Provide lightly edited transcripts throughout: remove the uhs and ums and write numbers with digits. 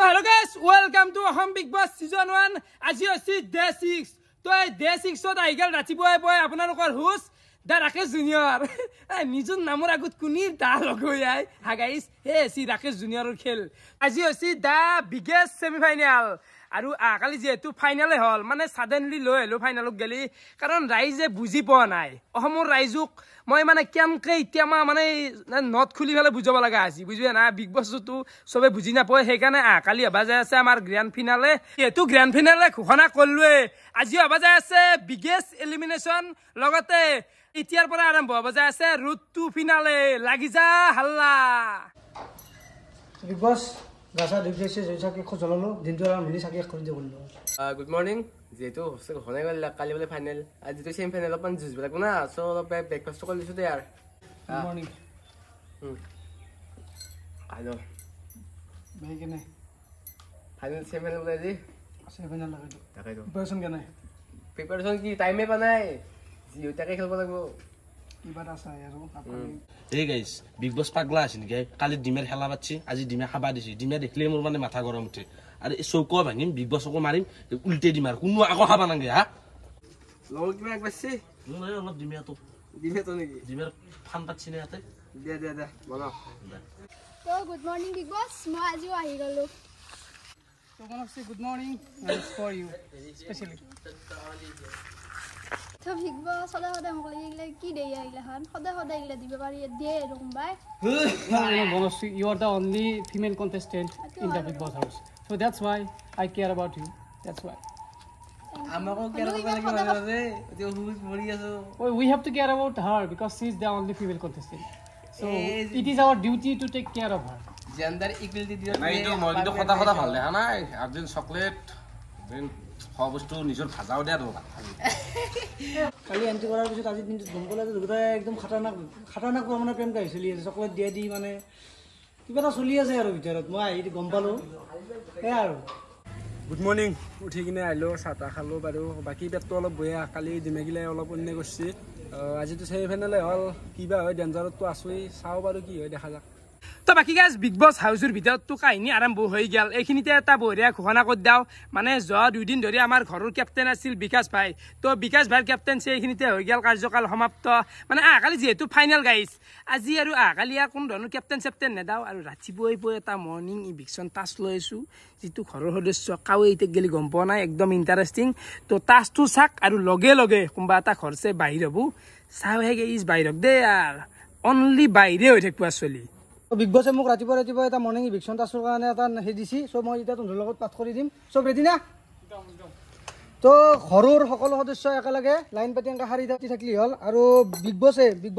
hello guys, welcome to Home Big Boss Season 1. As you see, Day 6. So, Day 6 so I get Ratiboy boy, Apunanokar host, the Rakesh Junior. Nijun Namuragut Kunir, Dalogoyai. Hi guys, hey, see Rakesh Junior Kill. As you see, the biggest semi-final. আৰু আকালি যেহেতু ফাইনালে হল মানে suddenly লৈ হলো ফাইনালক গলি কাৰণ ৰাইজে বুজি পোৱা নাই অসমৰ ৰাইজক মই মানে কেনকে এতিয়া মানে নট খুলি ফেলে বুজাব লগা আছে বুজিবে না বিগ বছটো সবে বুজি নাপায় সেইকাৰণে আকালি হবা যায় আছে আমাৰ গ্ৰ্যান্ড ফিনালে যেহেতু গ্ৰ্যান্ড ফিনালে ঘোষণা কৰলোৱে আজি হবা যায় আছে বিগেষ্ট এলিমিনেশন লগতে এতিয়াৰ পৰা আৰম্ভ হবা যায় আছে ৰুট টু ফিনালে লাগি যা হাল্লা বিগ বছ গাছা ডিফেসে জয়সাকে খজললো দিনটোৰা মিলি সাকে কৰি দিবলো গুড মৰ্নিং যেটো হসে হনে গল কালি বলে ফাইনাল আজি তো সেমি ফাইনাল अपन জুজ বলা না সো ব্রেকফাস্ট কৰি দিছো ইয়াৰ গুড মৰ্নিং আলো ভাই কেনে ফাইনাল সেমি ফাইনাল বলে দি সেমি ফাইনাল লাগাইতো লাগাইতো প্ৰিপাৰেচন কেনে প্ৰিপাৰেচন কি টাইমে পা নাই জিওটাকে খেলব লাগিব কিবাটা চাই আৰু আপুনি Hey guys, Big Boss পাগলা আছে নেকি কালি ডিমেৰ খেলা পাচ্ছি আজি ডিমে খাবা দিছি ডিমে দেখলে মোৰ মানে মাথা গৰম উঠে আৰু এই চৌকো ভাঙিম বিগ বছকো মাৰিম উল্টে দিম আৰু কোনো আকৌ খাবা নাগে হা লগ কিবা একবাৰছি মই অলপ ডিমে তো নেকি ডিমেৰ ফান পাচ্ছি না ইয়াতে দে বলা তো গুড মৰ্নিং বিগ বছ মই আজিও আহি গলো তো one of say good morning and it's for you especially তো বিগ বছ সদায় মোক লাগিলে কি দেই আহিলে হান সদায় ইলে দিব পাৰি দিয়ে এরকম বাই Bonus, you are the only female contestant in the Big Boss house. So that's why I care about you. That's why. আমাকো কেয়াৰ কৰিব লাগিব মানে এতিয়া হুইজ মৰি আছো Oh, we have to care about her because she is the only female contestant. So it is our duty to take care of her. Gender equality দিয়া নাই তো মই কিন্তু কথা ভাল দেখা নাই আৰ্জেন চকলেট দেন সব বস্তু নিজৰ ভাজাও দিয়া তো কালি এন্ট্ৰি কৰাৰ পিছত আজি দিনটো ধমকলা যে দুটা একদম খাটাৰনাক মানে প্ৰেম কাহি চলি আছে চকলেট দিয়া দি মানে কিবা এটা চলি আছে আৰু ভিতৰত মই আহি গম পালো সেয়া আৰু গুড মৰ্নিং উঠি কিনে আহিলো চাটা খালো বাৰু বাকি পেটটো অলপ বয়া কালি দিমেগিলে অলপ অন্য কৰিছে আজিতো সেমি ফাইনালে হল কিবা হয় ডেঞ্জাৰতটো আছই চাও বাৰু কি হয় দেখা যাক তো বাকি গাইজ বিগ বছ হাউসৰ ভিতৰতটো কাহিনী আৰম্ভ হৈ গেল এইখিনিতে এটা বঢ়িয়া ঘোষণা কৰি দাও মানে যোৱা দুদিন ধৰি আমাৰ ঘৰৰ কেপ্টেইন আছিল বিকাশ ভাই তো বিকাশ ভাইৰ কেপ্টেইনচি এইখিনিতে হৈ গেল কাৰ্যকাল সমাপ্ত মানে আকালি যেহেতু ফাইনেল গাইজ আজি আৰু আকালি আৰু কোন ধৰণৰ কেপ্টেইন নেদাও আৰু ৰাতিপুৱাই এটা মৰ্নিং ইভিকশ্যন টাচ লৈ আছো যিটো ঘৰৰ সদস্য কাৱে এতিয়া গেলি গম পোৱা নাই একদম ইণ্টাৰেষ্টিং তো টাচটো চাক আৰু লগে লগে কোনোবা এটা ঘৰছে বাহিৰ হ'ব চাওহে গাইজ বাহিৰক দে আৰু অনলি বাহিৰে হৈ থাকিব চলি বিগ বছে মোক ৰাতিপুৱা এটা মৰ্নিং ইভিকশ্যন টাচৰ কাৰণে এটা হে দিছি চ' মই এতিয়া তোৰ লগত পাঠ কৰি দিম চব ৰেডি না তো ঘৰৰ সকলো সদস্য একেলগে লাইন পাতি এনেকৈ শাৰী থাকিলে হ'ল আৰু বিগ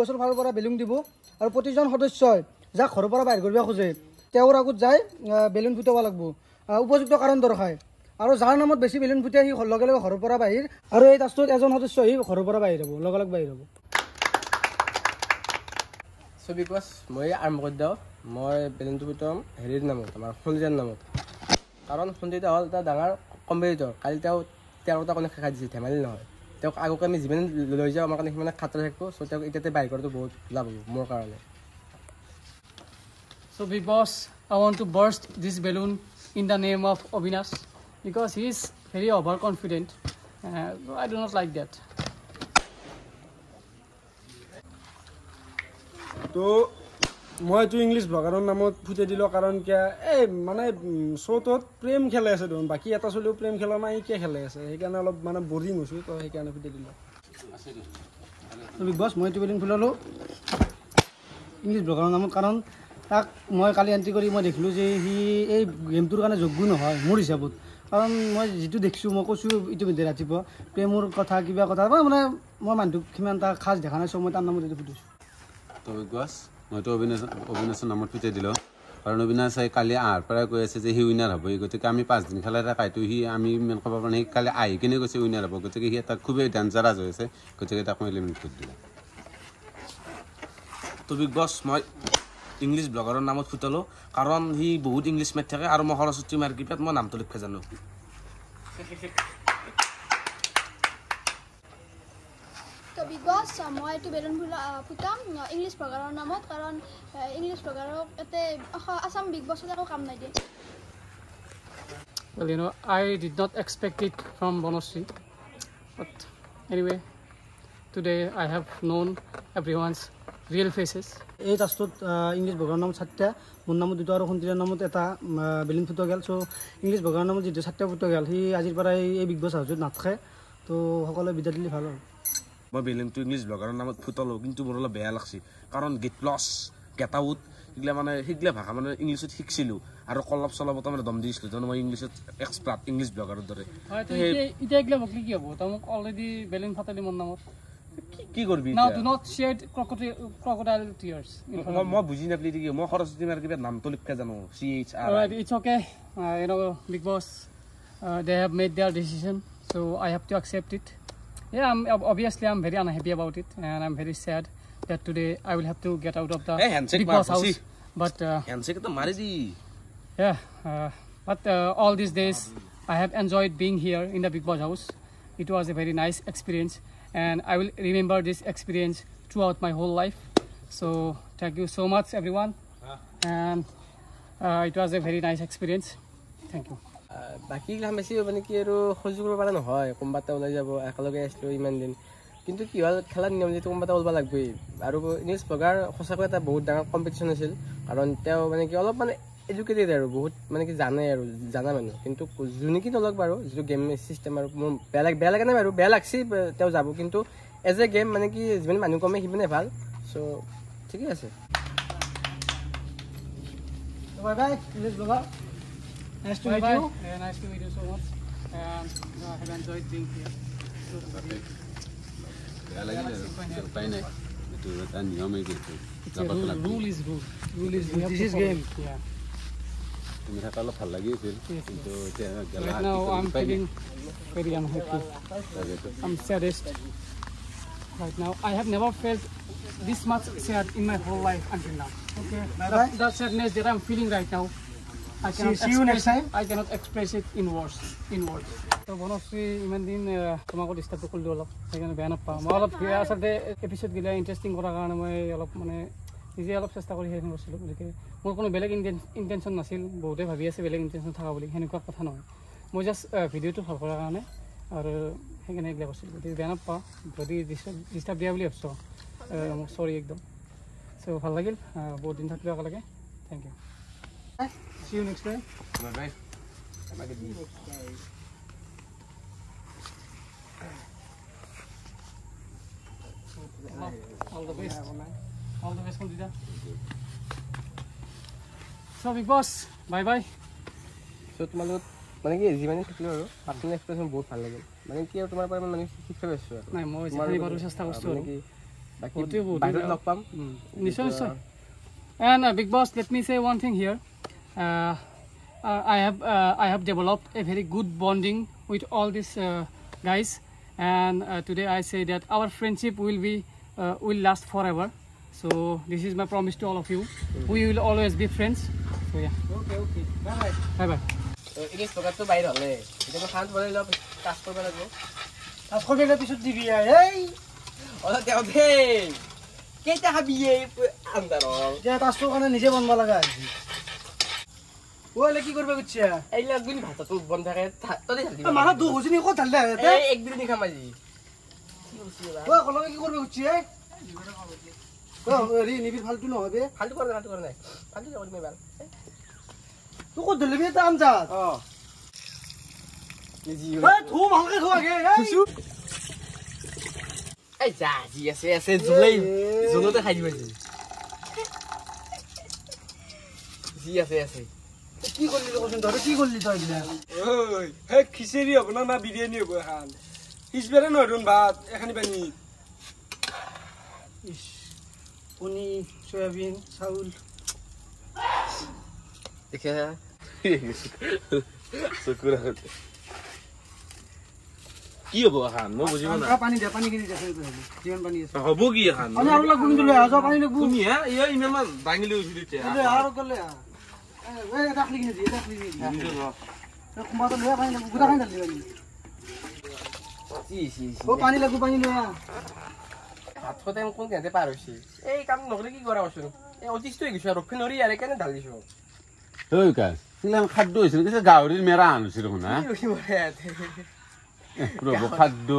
বছৰ ফালৰ পৰা বেলুন দিব আৰু প্ৰতিজন সদস্যই যাক ঘৰৰ পৰা বাহিৰ কৰিব খোজে তেওঁৰ আগত যাই বেলুন ফুটাব লাগিব উপযুক্ত কাৰণ দৰ্শাই আৰু যাৰ নামত বেছি বেলুন ফুটাই সি লগে লগে ঘৰৰ পৰা বাহিৰ আৰু এই টাচটোত এজন সদস্য সি ঘৰৰ পৰা বাহিৰ হ'ব লগে বাহিৰ হ'ব সো বিকজ মই আৰম্ভ কৰি দিওঁ মই বেলুনটো ফুটাম হেৰিৰ নামত আমাৰ সঞ্জয়ৰ নামত কাৰণ সঞ্জয়টা হ'ল এটা ডাঙৰ কম্পিটিটৰ কালি তেওঁৰ কথা কোনো খেখা দিছে ধেমালি নহয় তেওঁক আগকে আমি যিমান লৈ যাওঁ আমাৰ কাৰণে সিমানে খাতৰা থাকিব চ' তেওঁক এতিয়াতে বাহিৰ কৰাটো বহুত লাভ হ'ব মোৰ কাৰণে So Big Boss, I want to burst this balloon in the name of Avinash because he is very overconfident. I do not like that. তো মইতো ইংলিছ ব্লগাৰৰ নামত ফুটাই দিলোঁ কাৰণ কিয় এই মানে শ্ব'টোত প্ৰেম খেলাই আছে দেখোন বাকী এটা চলিও প্ৰেম খেলা নাই কিয় খেলাই আছে সেইকাৰণে অলপ মানে বৰিং হৈছোঁ তো সেইকাৰণে ফুটাই দিলোঁ বিগ বছ মই এইটো বেলুন ফুলালোঁ ইংলিছ ব্লগাৰৰ নামত কাৰণ তাক মই কালি এণ্ট্ৰি কৰি মই দেখিলোঁ যে সি এই গেমটোৰ কাৰণে যোগ্য নহয় মোৰ হিচাপত কাৰণ মই যিটো দেখিছোঁ মই কৈছোঁ ইতিমধ্যে ৰাতিপুৱা প্ৰেমৰ কথা কিবা কথা মানে মই মানুহটোক সিমান এটা খাজ দেখা নাই চ' মই তাৰ নামত এইটো ফুটিছোঁ তো বিগ বছ মইতো অবিনাশৰ নামত ফুটাই দিলোঁ কাৰণ অবিনাশে কালি আহাৰ পৰাই কৈ আছে যে সি উইনাৰ হ'ব গতিকে আমি 5 দিন খেলাই থাকাইতো আমি ইমান ক'ব পৰা নাই সি কালি আহি কিনে কৈছে উইনাৰ হ'ব গতিকে সি এটা খুবেই ডেঞ্জাৰাছ হৈ আছে গতিকে তাক মই এলিমিনেট কৰি দিলোঁ তো বিগ বছ মই ইংলিছ ব্লগাৰৰ নামত ফুটালোঁ কাৰণ সি বহুত ইংলিছ মেথ থাকে আৰু মই সৰস্বতী মাৰ্কিপেট মই নামটো লিখিব জানো তো বিগ বছ মই এইটো বেলুন ফুটাম ইংলিছ ব্লগাৰৰ নামত কাৰণ ইংলিছ ব্লগাৰক এতে আছাম বিগ বছত একো কাম নাই দিয়ে Well, you know, I did not expect it from Bonusri, but anyway, today I have known everyone's real faces. এই টাস্কটোত ইংলিছ বগাৰ নাম 7টা, মোৰ নামত 2টা আৰু সন্তিৰাৰ নামত এটা বেলুন ফুটোৱা গেল। চ' ইংলিছ বগাৰ নামত যিটো 7টা ফুটোৱা গেল সি আজিৰ পৰা এই বিগ বছ হাউচত নাথাকে। তো সকলোৱে বিদায় দিলে ভাল হ'ব। মই বেলুনটো ইংলিছ ব্লগাৰৰ নামত ফুটালোঁ, কিন্তু মোৰ অলপ বেয়া লাগছে, কাৰণ গেট লছ গেট আউট সেইগিলা মানে সেইগিলা ভাষা মানে ইংলিছত শিকিছিলোঁ আৰু কলপ চলপতো মানে দম দিছিলোঁ, জানো মই ইংলিছত এক্সপাৰ্ট ইংলিছ ব্লগাৰৰ দৰে। এতিয়া এইগিলা বকলি কি হ'ব? তই মোক অলৰেডি বেলুন ফাটালি মোৰ নামত। কি কৰিবি? Now do not shed crocodile tears. মই বুজি নাপালি কি মই সৰস্বতী মাৰ কিবা নামটো লিখা জানো CHR. Alright, it's okay. You know, Big Boss, they have made their decision, so I have to accept it. Yeah, obviously I'm very unhappy about it, and I'm very sad that today I will have to get out of the Big Boss house. But handshake to mari di. Yeah, but all these days I have enjoyed being here in the Big Boss house. It was a very nice experience, and I will remember this experience throughout my whole life. So thank you so much everyone, and it was a very nice experience. Thank you. বাকীগিলা বেছি মানে কি আৰু সহ্য কৰিব পৰা নহয়, কোনোবা এটা ওলাই যাব, একেলগে আছিলোঁ ইমান দিন, কিন্তু কি হ'ল খেলাৰ নিয়ম যিটো কোনোবা এটা ওলাব লাগবই। আৰু ইংলিছ ব্লগাৰ সঁচাকৈ এটা বহুত ডাঙৰ কম্পিটিশ্যন আছিল, কাৰণ তেওঁ মানে কি অলপ মানে এডুকেটেড আৰু বহুত মানে কি জানে আৰু জানা মানুহ, কিন্তু যোনে কি নলওক বাৰু যিটো গেম চিষ্টেম আৰু মোৰ বেয়া লাগে নাই বাৰু, বেয়া লাগছি তেওঁ যাব, কিন্তু এজ এ গেম মানে কি যিমান মানুহ কমে সিমানে ভাল। চ' ঠিকে আছে। Bye bye English blogger. Nice to meet you. Yeah, nice to meet you so much. And I have enjoyed being here. বেয়া লাগিলে আৰু উপায় নাই, এইটো এটা নিয়মেই কিন্তু Rule is rule. Rule is rule. This is game. Yeah. তুমি থকা অলপ ভাল লাগি আছিল, কিন্তু এতিয়া গেলা Right now I'm feeling very unhappy. I'm saddest. Right now I have never felt this much sad in my whole life until now. Okay. The sadness that I'm feeling right now, I cannot See you next time. I cannot express it in words. So Bonusri ইমান দিন তোমাক disturb কৰিলোঁ অলপ, সেইকাৰণে বেয়া নাপাওঁ। মই অলপ আচলতে এপিছডগিলা ইণ্টাৰেষ্টিং কৰাৰ কাৰণে মই অলপ মানে নিজে অলপ চেষ্টা কৰি সেইখিনি কৰিছিলোঁ, গতিকে মোৰ কোনো বেলেগ ইণ্টেনশ্যন নাছিল। বহুতে ভাবি আছে বেলেগ ইণ্টেনশ্যন থকা বুলি, সেনেকুৱা কথা নহয়। মই জাষ্ট ভিডিঅ'টো ভাল কৰাৰ কাৰণে আৰু সেইকাৰণে এইগিলা কৰিছিলোঁ, গতিকে বেয়া নাপাওঁ যদি ডিষ্টাৰ্ব দিয়া বুলি ভাবিছোঁ। মোক চৰি একদম। চ' ভাল লাগিল, বহুত দিন থাকিলোঁ একেলগে। Thank you. See you next time. Bye. All the best. All the best, Kondida. So Big Boss, bye bye. চ' তোমাৰ লগত মানে কি যিমানে থাকিলোঁ আৰু পাৰ্চনেল এক্সপ্ৰেছন বহুত ভাল লাগিল, মানে কি আৰু তোমাৰ পৰা মানে শিকিব পাৰিছোঁ আৰু নাই মই যিখিনি পাৰোঁ চেষ্টা কৰিছোঁ মানে আৰু কি বাকী বহুত বাহিৰত লগ পাম। নিশ্চয়। And Big Boss, let me say one thing here. I have developed a very good bonding with all these guys, and today I say that our friendship will last forever. So this is my promise to all of you. We will always be friends. So yeah. Okay. Bye. Bye bye. English ব্লগাৰটো বাহিৰ হ'লে এতিয়া মই খান বনাই লওঁ, touch কৰিব লাগিব। Touch কৰি পিছত দিবি এই অলপ তেওঁ দেই কেইটা খাবি আন্দাৰৰ এতিয়া টাচটোৰ কাৰণে নিজে বনাব লগা হৈছে। কি কৰিব খুজিছে? এইবিলাক গুণ ভাতটো বন থাকে তই মানুহ দুখ হৈছে নি? ক'ত ঢালি একদিন খাম আজি। কলকে কি কৰিব খুজিছে? হেৰি নিবি ফাল্টু নহয় বে, ফাল্টু কৰা নাই ফাল্টু কৰিম এবাৰ। তোৰ ক'ত ঢালিবি এটা আঞ্জাত? ধু ভালকে ধু আগে। এই যা যি আছে জুলাই জুলতে খাই দিব যি আছে। কি কৰিলি কচোন তই? কি কৰিলি তই এইবিলাক? হে খিচিৰি হ'ব না বিৰিয়ানী হ'ব এখন? পিছবাৰে নহয় দেখোন ভাত এখানি পানী। কণী, চয়াবিন, চাউল। কি হ'ব এখন? মই বুজিব নাই। পানী দে, পানী কিনি দে, যিমান পানী আছে। হ'ব কি এখন? পানী আৰু লাগব কিন্তু লৈ আহ, পানী লাগব। তুমি হে ইমান মান দাঙি লৈ উঠিলি এতিয়া। আৰু গ'লে এটা কিনি দি, এটা কিনি দি। কোনোবাটো লৈ পানী লাগব, গোটা পানী ঢালি দিবি। পানী লাগব, পানী লৈ আহ। ভাত খোৱা টাইম কোন কেনেকৈ পাৰ হৈছে? এই কাম নকৰি কি কৰা কৈছোঁ? এই অতিষ্ঠ হৈ গৈছোঁ আৰু ৰক্ষা নৰি আৰু কেনে ঢাল দিছোঁ। ঐ কাজ সেইগিলান খাদ্য হৈছিল কি গাহৰিৰ মেৰা আনিছিল শুনা ৰ'ব খাদ্য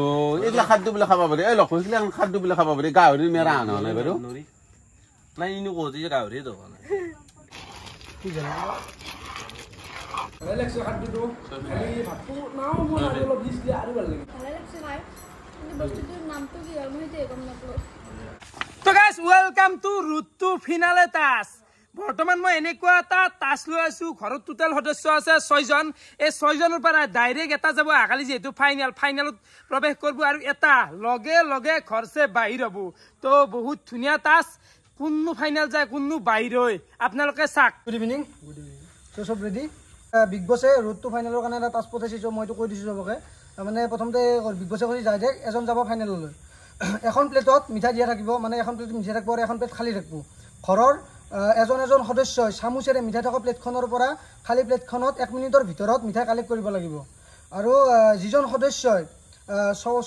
এইগিলা খাদ্যবিলাক খাব পাৰি এই লক্ষ্য সেইগিলা খাদ্যবিলাক খাব পাৰি গাহৰিৰ মেৰা আনা নাই বাৰু নাই ইনো কওঁতে যে গাহৰি দোকান কি জানা লাগছে খাদ্যটো খালি ভাতটো নাও মই অলপ দিছ দিয়া আৰু ভাল লাগে ভালে লাগছে খাই কিন্তু বস্তুটোৰ নামটো কি হয় মই সেইটো গম নাপালোঁ তো guys welcome to route to finale touch বৰ্তমান মই এনেকুৱা এটা টাচ লৈ আছো ঘৰত টোটেল সদস্য আছে 6 জন এই 6 জনৰ পৰা ডাইৰেক্ট এটা যাব আগালি যেহেতু ফাইনেলত প্ৰৱেশ কৰিব আৰু এটা লগে লগে ঘৰছে বাহিৰ হ'ব তো বহুত ধুনীয়া টাচ কোননো ফাইনেল যায় কোননো বাহিৰ হয় আপোনালোকে চাক গুড ইভিনিং তো সব ৰেডি বিগ বছে ৰুট টু ফাইনেলৰ কাৰণে এটা টাচ পঠাইছোঁ মইতো কৈ দিছোঁ চবকে মানে প্ৰথমতে বিগ বছে কৰি যায় যে এজন যাব ফাইনেললৈ এখন প্লেটত মিঠাই দিয়া থাকিব মানে এখন প্লেট মিঠাই থাকিব আৰু এখন প্লেট খালী থাকিব ঘৰৰ এজন সদস্যই চামুচেৰে মিঠাই থকা প্লেটখনৰ পৰা খালী প্লেটখনত 1 মিনিটৰ ভিতৰত মিঠাই কালেক্ট কৰিব লাগিব আৰু যিজন সদস্যই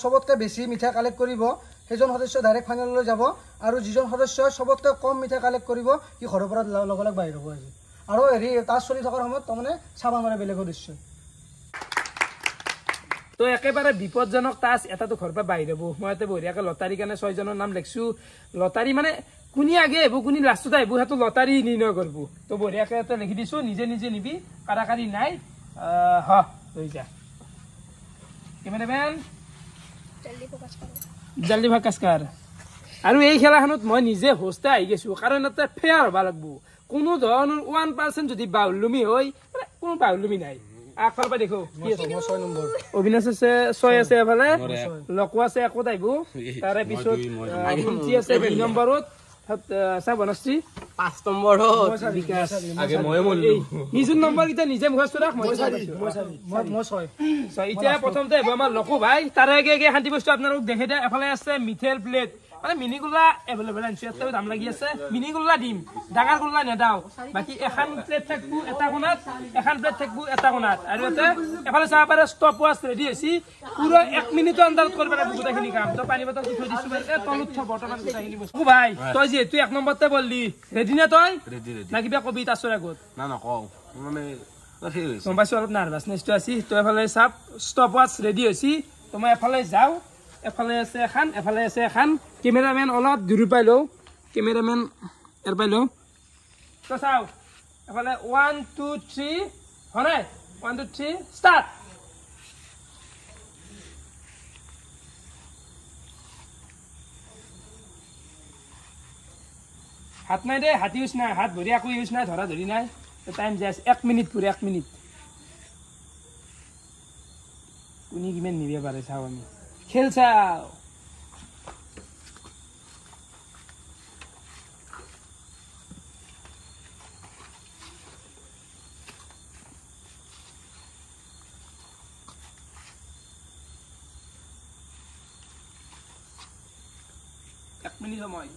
সবতকৈ বেছি মিঠাই কালেক্ট কৰিব সেইজন সদস্য ডাইৰেক্ট ফাইনেললৈ যাব আৰু যিজন সদস্যই সবতকৈ কম মিঠাই কালেক্ট কৰিব সি ঘৰৰ পৰা লগে লগে বাহিৰ হ'ব আজি আৰু হেৰি টাচ চলি থকাৰ সময়ত তাৰমানে চাব নোৱাৰে বেলেগ সদস্যই তো একেবাৰে বিপদজনক টাচ এটাতো ঘৰ পৰা বাহিৰ হ'ব মই ইয়াতে বঢ়িয়াকৈ লটাৰী কাৰণে 6 জনৰ নাম লিখছোঁ লটাৰী মানে কোনি আগে আহিব কোনি লাষ্টত আহিব সেইটো লটাৰী নিৰ্ণয় কৰিব তো বঢ়িয়াকৈ এটা লিখি দিছোঁ নিজে নিজে নিবি কাৰাকাৰী নাই লৈ যা কেমেৰামেন জল্দি ফ'কাছ কৰ আৰু এই খেলাখনত মই নিজে হোষ্টে আহি গৈছোঁ কাৰণ ইয়াতে ফেয়াৰ হ'ব লাগিব কোনো ধৰণৰ 1% যদি বাহুলুমি হয় মানে কোনো বাহুলুমি নাই আগফালৰ পৰা দেখো অবিনাশ আছে 6 আছে এফালে লকো আছে একত আহিব তাৰে পিছত ভণ্টি আছে 2 নম্বৰত চাহ বনশ্ৰী 5 নম্বৰত আগে ময়ে মল্লু নিজ নম্বৰ কিটা নিজে মুখস্থ ৰাখ মই এতিয়া প্ৰথমতে আহিব আমাৰ লকো ভাই তাৰে আগে শান্তি বস্তু আপোনালোক দেখে দে এফালে আছে মিঠেল প্লেট মানে মিনিগুলা এভেলেবল আনছো এটাও দাম লাগি আছে মিনিগুলা দিম ডাঙৰ গুলা নেদাও বাকি এখন প্লেট থাকবো এটা কোণাত এখন প্লেট থাকবো এটা কোণাত আৰু এতে এফালে চাহ পাৰে ষ্টপ ওয়াচ ৰেডি আছে পুৰো 1 মিনিটৰ আন্দাৰত কৰিব লাগিব গোটেইখিনি কাম তো পানী বটল থৈ দিছো এ তলত থ বৰ্তমান গোটেইখিনি বস্তু ও ভাই তই যে তুই 1 নম্বৰতে বললি ৰেডি না তই ৰেডি না কিবা কবি তাছৰ আগত না না কও মানে গম পাইছো অলপ নাৰ্ভাছনেছটো আছে তো এফালে চাপ ষ্টপ ওয়াচ ৰেডি হৈছে তো মই এফালে যাও এফালে আছে এখন এফালে আছে এখন কেমেৰামেন অলপ দূৰ পাই লও কেমেৰামেন এৰ পাই লও তো চাও এফালে 1 2 3 হনে 1 2 3 ষ্টাৰ্ট হাত নাই দে হাত ইউজ নাই হাত ভৰি আকৌ ইউজ নাই ধৰা ধৰি নাই টাইম যাই আছে 1 মিনিট পুৰে 1 মিনিট কোনি কিমান নিবে পাৰে চাও আমি খেল চাও এক মিনিট সময়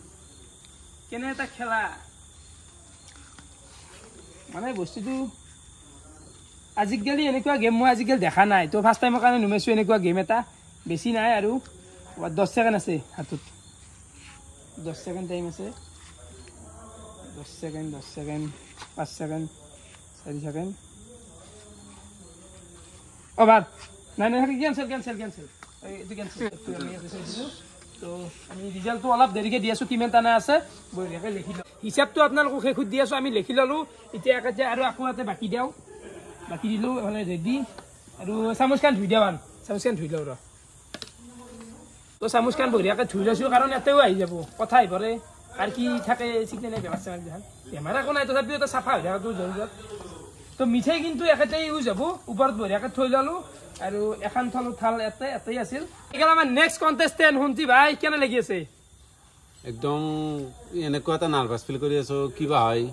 কেনে এটা খেলা মানে বস্তুটো আজিকালি এনেকুৱা গেম মই আজিকালি দেখা নাই তো ফাৰ্ষ্ট টাইমৰ কাৰণে নুমাইছোঁ এনেকুৱা গেম এটা বেছি নাই আৰু 10 সেকেন্ড আছে হাতত 10 সেকেন্ড টাইম আছে 10 সেকেন্ড 5 সেকেন্ড 4 সেকেন্ড ওভার নাই কেনসেল এইটো কেনসেল তো আমি ৰিজাল্টটো অলপ দেৰিকে দি আছো কিমান টানা আছে বঢ়িয়াকৈ লিখি লওঁ হিচাপটো আপোনালোকক শেষত দি আছো আমি লিখি ল'লো এতিয়া আৰু আকৌ এটা বাকি দিওঁ বাকি দিলোঁ মানে ৰেডি আৰু চামুচখন ধুই দিওঁ চামুচখন ধুই লওঁ ৰ তো চামুচখন বঢ়িয়াকৈ ধুই লৈছোঁ কাৰণ ইয়াতেও আহি যাব কথা আহি পৰে আৰু কি থাকে ঠিক নাই বেমাৰ চেমাৰ বিহান বেমাৰ একো নাই তথাপিও এটা চাফা হৈ থকাটো জৰুৰত তো মিঠাই কিন্তু একেটাই ইউজ হ'ব ওপৰত বঢ়িয়াকৈ থৈ ল'লোঁ আৰু এখন থাল এটাই আছিল এইকাৰণে আমাৰ নেক্সট কণ্টেষ্টেণ্ট শুনছি ভাই কেনে লাগি আছে একদম এনেকুৱা এটা নাৰ্ভাছ ফিল কৰি আছো কিবা হয়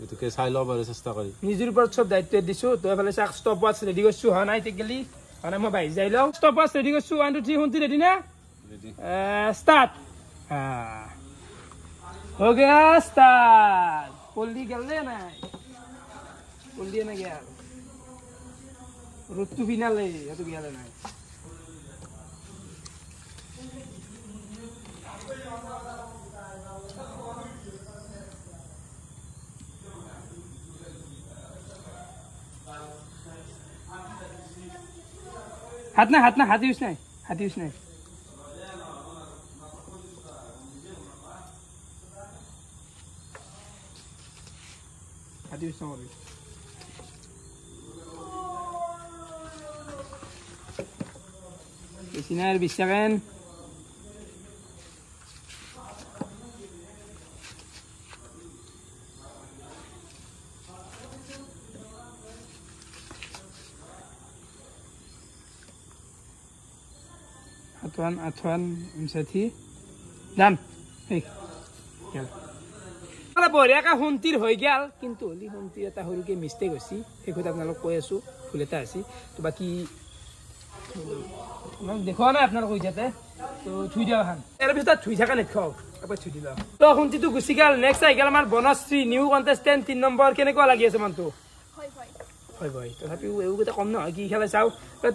এটোকে চাই লওঁ বাৰু চেষ্টা কৰি নিজৰ ওপৰত সব দায়িত্ব দিছোঁ তো এফালে চাক ষ্টপ ওৱাচ ৰেডি কৰিছোঁ হোৱা নাই টেকলি মানে মই বাহিৰ যাই লওঁ ষ্টপ ওৱাচ ৰেডি কৰিছোঁ 1 2 3 শুনছি ৰেডি না ষ্টাৰ্ট हो गया स्टार्ट पोल्ली गल নাই पोल्ली না গিয়া ঋতু ফিনালে এত গিয়া নাই হাত নাই হাত ইউজ নাই হাত use নাই বেশি না আর 20 সেকেন্ড আথৱান ইমসাথি ডান এই গেল বঢ়িয়াকৈ শুন্তিৰ হৈ গেল কিন্তু হলি শুন্তিৰ এটা সৰুকৈ মিষ্টেক হৈছে সেইখন আপোনালোক কৈ আছো ভুল এটা আছে তো বাকি দেখুৱা নাই আপোনালোক যাতে তো থুই দিয়া খান ইয়াৰ পিছত থুই থকা নেখাও আকৌ থুই দিলা তো শুন্তিটো গুচি গেল নেক্সট আহি গেল আমাৰ বনশ্ৰী নিউ কণ্টেষ্টেণ্ট 3 নম্বৰ কেনেকুৱা লাগি আছে মনটো হয় ভাই তথাপিও এইগোটা কম নহয় কি খেলা চাওঁ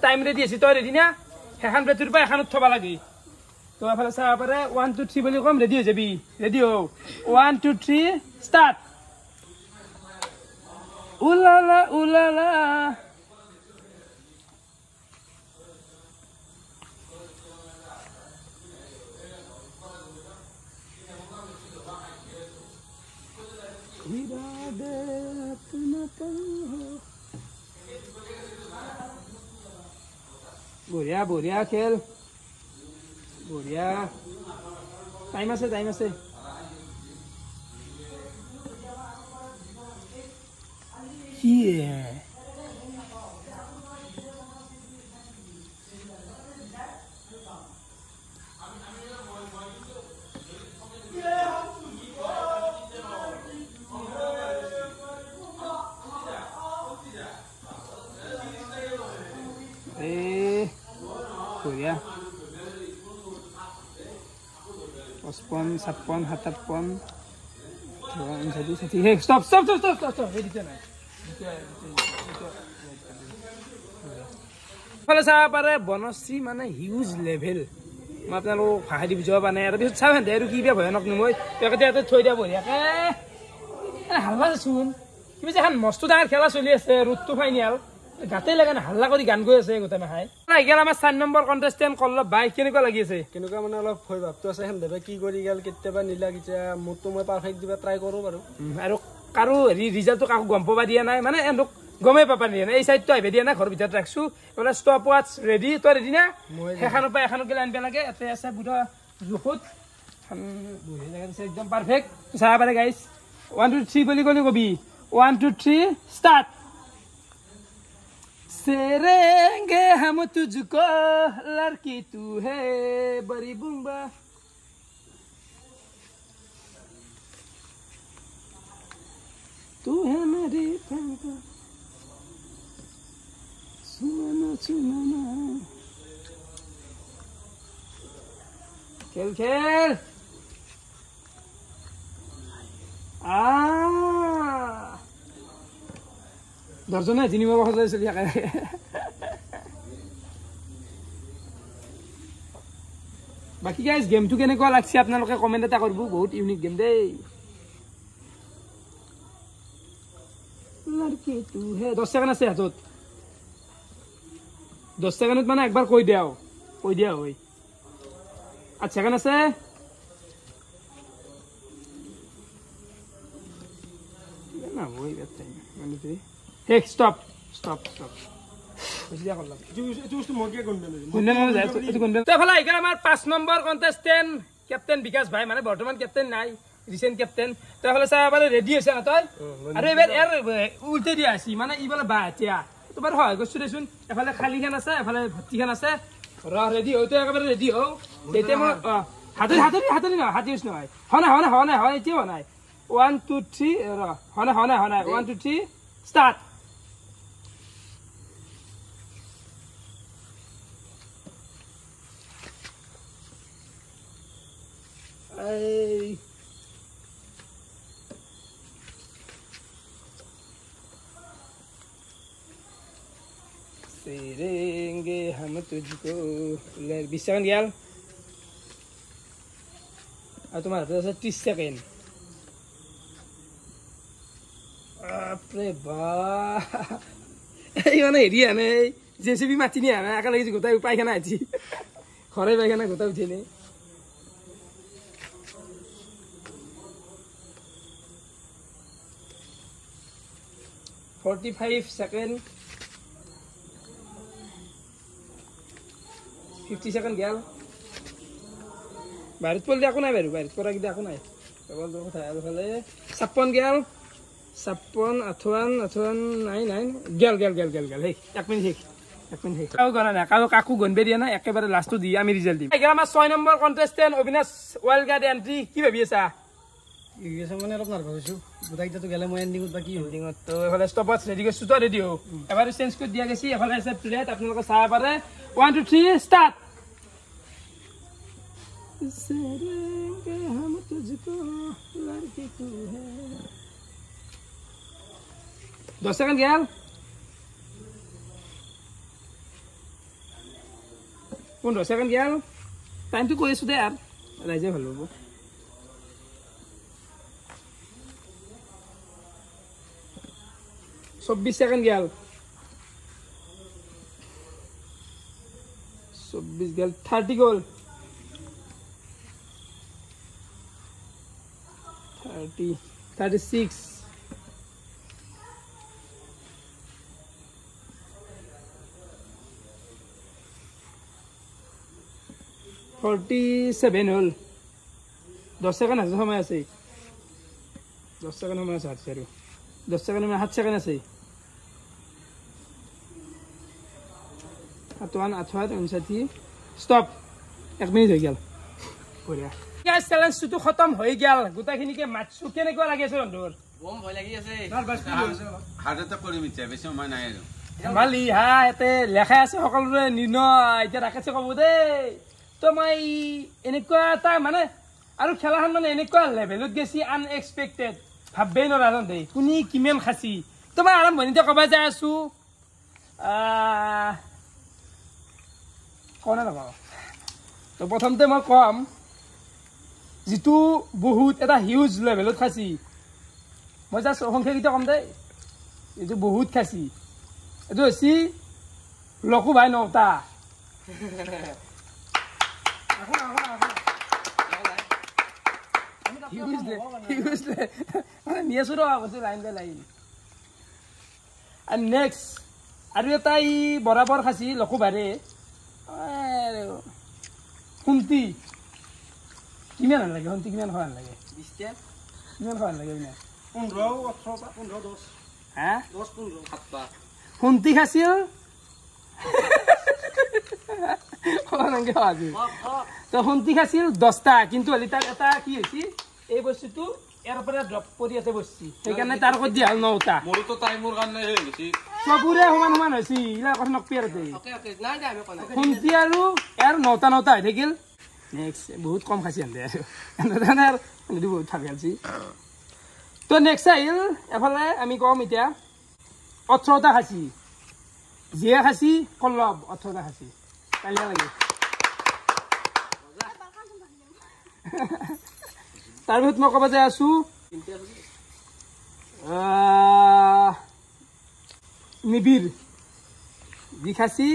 টাইম ৰেডি আছে তই ৰেডি না এখন বেতুৰ পৰা এখনত থবা লাগে তো এফালে চাব পাৰে 1 2 3 বুলি কম ৰেডি হৈ যাবি ৰেডি হও 1 2 3 ষ্টাৰ্ট উলালা উলালা বঢ়িয়া বঢ়িয়া খেল বঢ়িয়া টাইম আছে কি বঢ়িয়া 55 57 58 hey stop ৰেডি নাই ফলে চাব পাৰে বনশ্ৰী মানে হিউজ লেভেল মই আপোনালোকক ভাষা দি বুজাব পৰা নাই আৰু পিছত চাব আৰু কি বেয়া ভয়ানক নহয় ইয়াতে থৈ দিয়া বঢ়িয়াকে হাল্লা চোন কিবা যে এখন মস্ত ডাঙৰ খেলা চলি আছে ৰুটটো ফাইনেল গাতে লাগা না হাল্লা কৰি গান গৈ আছে গোটা মাহাই গেল আমাৰ 4 নম্বৰ কণ্টেষ্টেণ্ট কল্লভ ভাই কেনেকুৱা লাগি আছে কেনেকুৱা মানে অলপ ভয় ভাবটো আছে হেন দেবে কি কৰি গেল কেতিয়াবা নিলা কিটা মোৰটো মই পাৰফেক্ট দিবা ট্ৰাই কৰো বাৰু আৰু কাৰো ৰিজাল্টটো কাকো গম পাবা দিয়া নাই মানে এন্দক গমেই পাবা দিয়া নাই এই সাইডটো আহিব দিয়া নাই ঘৰ ভিতৰত ৰাখছো মানে ষ্টপ ওয়াচ ৰেডি তই ৰেডি না এখনৰ পৰা এখনক গেল আনবা লাগে এতে আছে বুঢ়া জুখত বুঢ়া জায়গা আছে একদম পাৰফেক্ট চাবা পাৰে গাইস 1 2 3 বুলি কবি 1 2 3 ষ্টাৰ্ট सेरेंगे हम तुझको लड़की तू है बड़ी बुम्बा तू है मेरी फंका सुना खेल खेल দৰ্জনে জিনিব খোজে চলি থাকে বাকি গাইজ গেমটো কেনেকুৱা লাগছে আপোনালোকে কমেন্ট এটা কৰিব বহুত ইউনিক গেম দেই লড়কি তু হে 10 সেকেন্ড আছে হাতত 10 সেকেন্ডত মানে একবাৰ কৈ দিয়া হয় 8 সেকেন্ড আছে না ওই বেতে মানে তুই Hey, stop. বুঝিয়া করলাম এইটো বস্তু মগে গন্ডন এইটো গন্ডন তো ফলা ইকা আমাৰ 5 নম্বৰ কন্টেষ্টেণ্ট ক্যাপ্টেন বিকাশ ভাই মানে বৰ্তমান ক্যাপ্টেন নাই ৰিসেন্ট ক্যাপ্টেন তো ফলা চাবা পালে ৰেডি আছে না তই আৰু এবাৰ এৰ উল্টে দিয়া আছে মানে ইবালে বাতিয়া তোমাৰ হয় গছু দেচোন এফালে খালি খান আছে এফালে ভৰ্তি খান আছে ৰ ৰেডি হৈ তো একেবাৰে ৰেডি হও তেতে মই হাতৰি না হাত ইউজ নহয় হনা এতিয়া নাই 1 2 3 ৰ হনা 1 2 3 start Hey. Serenge हम तुझको ले 20 सेकंड गया और तुम्हारा तो 30 सेकंड बाप रे बाप ये वाला एरिया में জেচিবি মাতি নিয়ে আনা একে লাগিছে গোটাই পায়খানা আছি ঘরে পায়খানা গোটা উঠে নে 45 সেকেন্ড 50 সেকেন্ড গেল বাহিৰত পড়লে একো নাই বাৰু বাহিৰত পৰা কিটা একো নাই কেৱল তোৰ কথা আৰু ফালে 56 গেল 56 58 নাই গেল হে 1 মিনিট হে কাও গনা না কাকু গনবে দিয়া না একেবাৰে লাষ্টটো দি আমি ৰিজাল্ট দিম এগৰা আমাৰ 6 number contestant Abinash wild card entry কি ভাবি আছা ইগেছে মানে অলপ নার্ভাস হৈছো গোটাইটা তো গেলে মই এন্ডিংত বা কি এন্ডিংত তো এফালে স্টপত ৰেডি কৰি সুতো ৰেডি হও এবাৰ চেঞ্জ কৰি দিয়া গৈছি এফালে আছে প্লেট আপোনালোকে চাব পাৰে 1 2 3 স্টার্ট सरेंगे हम तुझको लड़की तू है 10 सेकंड गया 15 सेकंड गया टाइम तो कोई सुदे यार राइजे ভালো হবো 26 सेकंड गया 26 गया 30 गोल 36 47 হল 10 সেকেন্ড আছে সময় আছে 10 সেকেন্ড সময় আছে 10 সেকেন্ড মানে 7 সেকেন্ড আছে 58 স্টপ 1 মিনিট হৈ গেল বঢ়িয়া গাইস চ্যালেঞ্জ তো খতম হৈ গেল গোটাখিনিকে মাছু কেনেকুৱা লাগি আছে বন্ধুৰ বম ভয় লাগি আছে হাৰ্টতে কৰি মিছে বেছি সময় নাই আৰু মালি হা এতে লেখা আছে সকলোৰে নিৰ্ণয় এতিয়া ৰাখেছে ক'ব দেই তো মই এনেকুৱা এটা মানে আৰু খেলাখন মানে এনেকুৱা লেভেলত গেছি আনএক্সপেক্টেড ভাববেই নৰাজন দেই কোনি কিমান খাসি তো মই আৰম্ভণিতে ক'বা যাই আছো কোনে নকওঁ তো প্ৰথমতে মই কম जितु बहुत এটা হিউজ লেভেলত খাসি মই জাস্ট সংখ্যা কিটা কম দে এটো বহুত খাসি এটো হসি লকু ভাই নটা হিউজ মানে নিয়েছুৰ আগতে লাইন বাই লাইন আৰু নেক্সট আৰু এটা ই বৰাবৰ খাসি লকু ভাৰে কুন্তি কিমান লাগে হন্তি কিমান খান লাগে 20 টা কিমান খান লাগে না 15 18 15 10 হা 10 15 7টা হন্তি খাছিল কোনকে আজি তো হন্তি খাছিল 10 টা কিন্তু লিটার এটা কি হইছি এই বস্তুটো এর উপরে ড্রপ কৰি আছে বসছি সেইকাৰণে তাৰ কত দিয়া 9টা মোৰো তো টাইমৰ কাৰণে হৈ গৈছি সবুৰে সমান হৈছি ইলা কথা নকপিয়াৰ দে ওকে নাই আমি কোন হন্তি আৰু এৰ 9টা হৈ থাকিল নেক্সট বহুত কম খাসি আনতে আৰু এনে আৰু বহুত ভাবি আছি তো নেক্সট আহিল এফালে আমি কম এতিয়া 18টা খাসি জিয়া খাসি কলব 18টা খাসি কালিয়া লাগে তাৰপিছত মই ক'ব যাই আছো নিবিৰ যি খাসি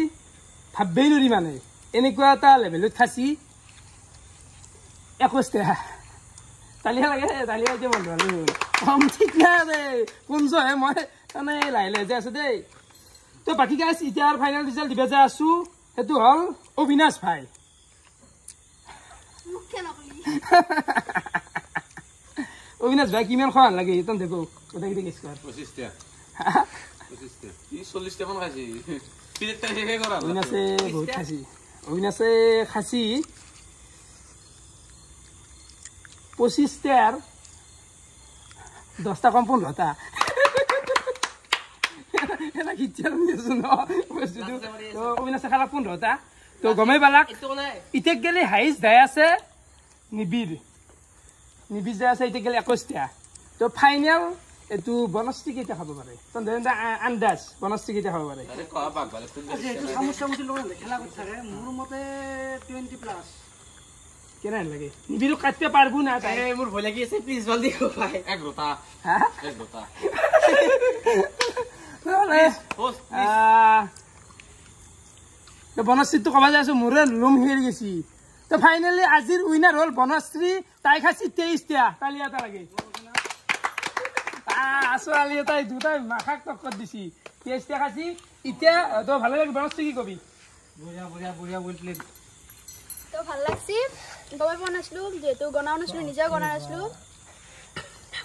ভাববেই নৰি মানে এনেকুৱা এটা লেভেলত খাসি 21 টা তালিয়া লাগে তালিয়া যে বন্ধ হলো কম ঠিক না রে কোনছো হে মই মানে লাইলে যে আছে দেই তো বাকি গাইস ইটাৰ ফাইনাল ৰিজাল্ট দিবা যা আছো হেতু হল অবিনাশ ভাই মুখে নকলি অবিনাশ ভাই কিমান খান লাগে তন দেখো কথা কি গেছ কর 25 টা 25 টা ই 40 টা মান খাইছি প্লেটটা শেষে কৰা অবিনাশে বহুত খাসি অবিনাশে খাসি 25 টার 10টা কম 15টা এটা কি চাল নিছো ন বস্তুটো তো অবিনাশে খালা 15টা তো গমে বালাক ইতে গেলে হাইস দাই আছে নিবিৰ যাই আছে ইতে গেলে 21 টা তো ফাইনাল এটু বনস্তি কেটা খাব পারে তন দেন আন্দাজ বনস্তি কেটা খাব পারে আরে কয়া পাক ভালে খুব বেছি এইটো সমস্যা মুছিল লগত খেলা কৰি থাকে মোৰ মতে 20 প্লাস কেনে লাগে নিবিৰো কাটতে পাৰবো না তাই এই মোৰ ভয় লাগি আছে প্লিজ জলদি কো ভাই এক রতা হা এক রতা নহলে হোস তো বনশ্রীটো কবা যাই আছো মোৰে লুম হেৰি গেছি তো ফাইনালি আজিৰ উইনাৰ হ'ল বনশ্ৰী তাই খাইছি 23 টা তালি এটা লাগে ছোৱালী এটাই দুটাই মাখাক টক্কৰ দিছি 23 টা খাইছি এতিয়া তো ভালে লাগে বনশ্ৰী কি কবি বঢ়িয়া বলছিলে তো ভাল লাগছি গমাই পোৱা নাছিলো যেহেতু গনাও নাছিলো নিজে গনা নাছিলো